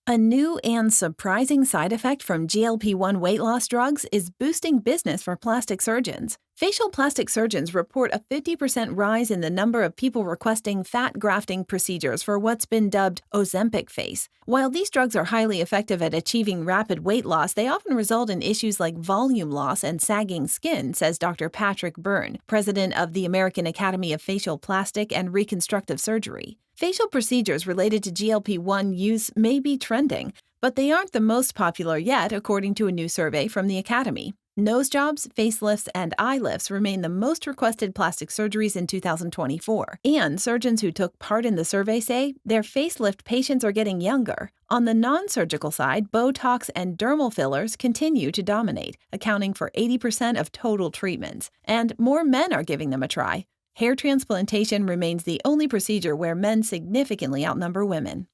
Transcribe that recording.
A new and surprising side effect from GLP-1 weight loss drugs is boosting business for plastic surgeons. Facial plastic surgeons report a 50% rise in the number of people requesting fat grafting procedures for what's been dubbed Ozempic face. While these drugs are highly effective at achieving rapid weight loss, they often result in issues like volume loss and sagging skin, says Dr. Patrick Byrne, president of the American Academy of Facial Plastic and Reconstructive Surgery. Facial procedures related to GLP-1 use may be trending, but they aren't the most popular yet, according to a new survey from the Academy. Nose jobs, facelifts, and eye lifts remain the most requested plastic surgeries in 2024. And surgeons who took part in the survey say their facelift patients are getting younger. On the non-surgical side, Botox and dermal fillers continue to dominate, accounting for 80% of total treatments. And more men are giving them a try. Hair transplantation remains the only procedure where men significantly outnumber women.